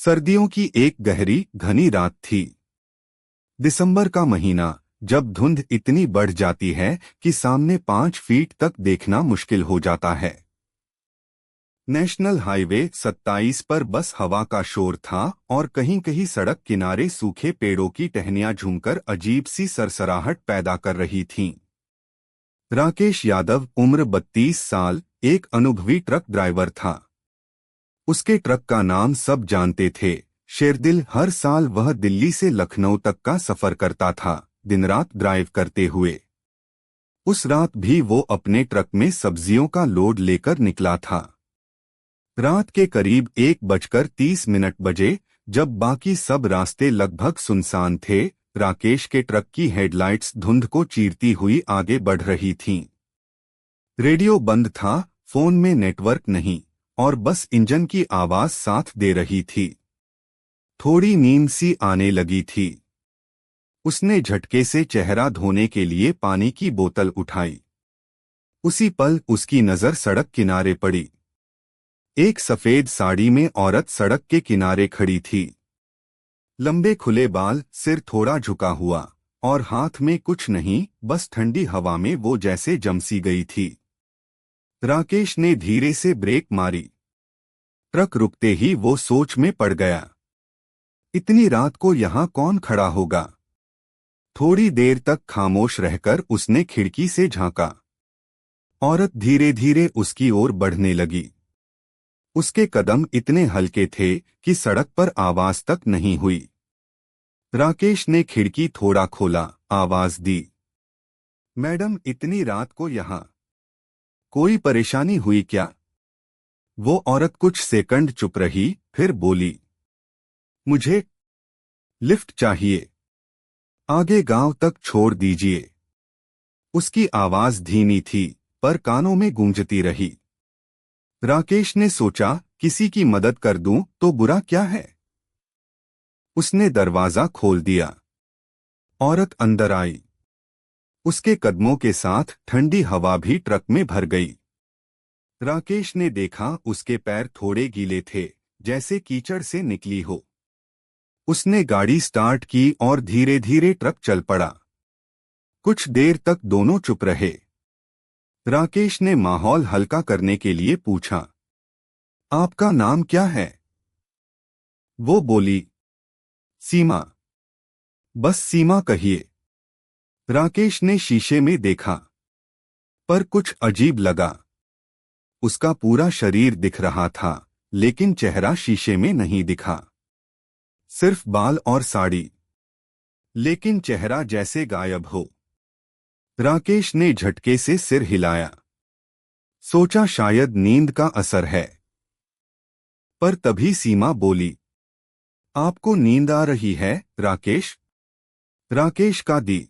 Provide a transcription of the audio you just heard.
सर्दियों की एक गहरी घनी रात थी। दिसंबर का महीना, जब धुंध इतनी बढ़ जाती है कि सामने 5 फीट तक देखना मुश्किल हो जाता है। नेशनल हाईवे 27 पर बस हवा का शोर था और कहीं कहीं सड़क किनारे सूखे पेड़ों की टहनियां झूमकर अजीब सी सरसराहट पैदा कर रही थीं। राकेश यादव, उम्र 32 साल, एक अनुभवी ट्रक ड्राइवर था। उसके ट्रक का नाम सब जानते थे, शेरदिल। हर साल वह दिल्ली से लखनऊ तक का सफर करता था, दिन रात ड्राइव करते हुए। उस रात भी वो अपने ट्रक में सब्जियों का लोड लेकर निकला था। रात के करीब 1:30 बजे, जब बाकी सब रास्ते लगभग सुनसान थे, राकेश के ट्रक की हेडलाइट्स धुंध को चीरती हुई आगे बढ़ रही थीं। रेडियो बंद था, फोन में नेटवर्क नहीं, और बस इंजन की आवाज साथ दे रही थी। थोड़ी नींद सी आने लगी थी। उसने झटके से चेहरा धोने के लिए पानी की बोतल उठाई। उसी पल उसकी नजर सड़क किनारे पड़ी। एक सफेद साड़ी में औरत सड़क के किनारे खड़ी थी। लंबे खुले बाल, सिर थोड़ा झुका हुआ, और हाथ में कुछ नहीं, बस ठंडी हवा में वो जैसे जमसी गई थी। राकेश ने धीरे से ब्रेक मारी। ट्रक रुकते ही वो सोच में पड़ गया। इतनी रात को यहाँ कौन खड़ा होगा? थोड़ी देर तक खामोश रहकर उसने खिड़की से झांका। औरत धीरे धीरे उसकी ओर बढ़ने लगी। उसके कदम इतने हल्के थे कि सड़क पर आवाज तक नहीं हुई। राकेश ने खिड़की थोड़ा खोला, आवाज दी, मैडम, इतनी रात को यहाँ कोई परेशानी हुई क्या? वो औरत कुछ सेकंड चुप रही, फिर बोली, मुझे लिफ्ट चाहिए, आगे गांव तक छोड़ दीजिए। उसकी आवाज धीमी थी, पर कानों में गूंजती रही। राकेश ने सोचा, किसी की मदद कर दूं तो बुरा क्या है? उसने दरवाजा खोल दिया। औरत अंदर आई। उसके कदमों के साथ ठंडी हवा भी ट्रक में भर गई। राकेश ने देखा, उसके पैर थोड़े गीले थे, जैसे कीचड़ से निकली हो। उसने गाड़ी स्टार्ट की और धीरे धीरे ट्रक चल पड़ा। कुछ देर तक दोनों चुप रहे। राकेश ने माहौल हल्का करने के लिए पूछा, आपका नाम क्या है? वो बोली, सीमा। बस सीमा कहिए। राकेश ने शीशे में देखा, पर कुछ अजीब लगा। उसका पूरा शरीर दिख रहा था, लेकिन चेहरा शीशे में नहीं दिखा। सिर्फ बाल और साड़ी, लेकिन चेहरा जैसे गायब हो। राकेश ने झटके से सिर हिलाया। सोचा शायद नींद का असर है। पर तभी सीमा बोली, आपको नींद आ रही है, राकेश? राकेश का दी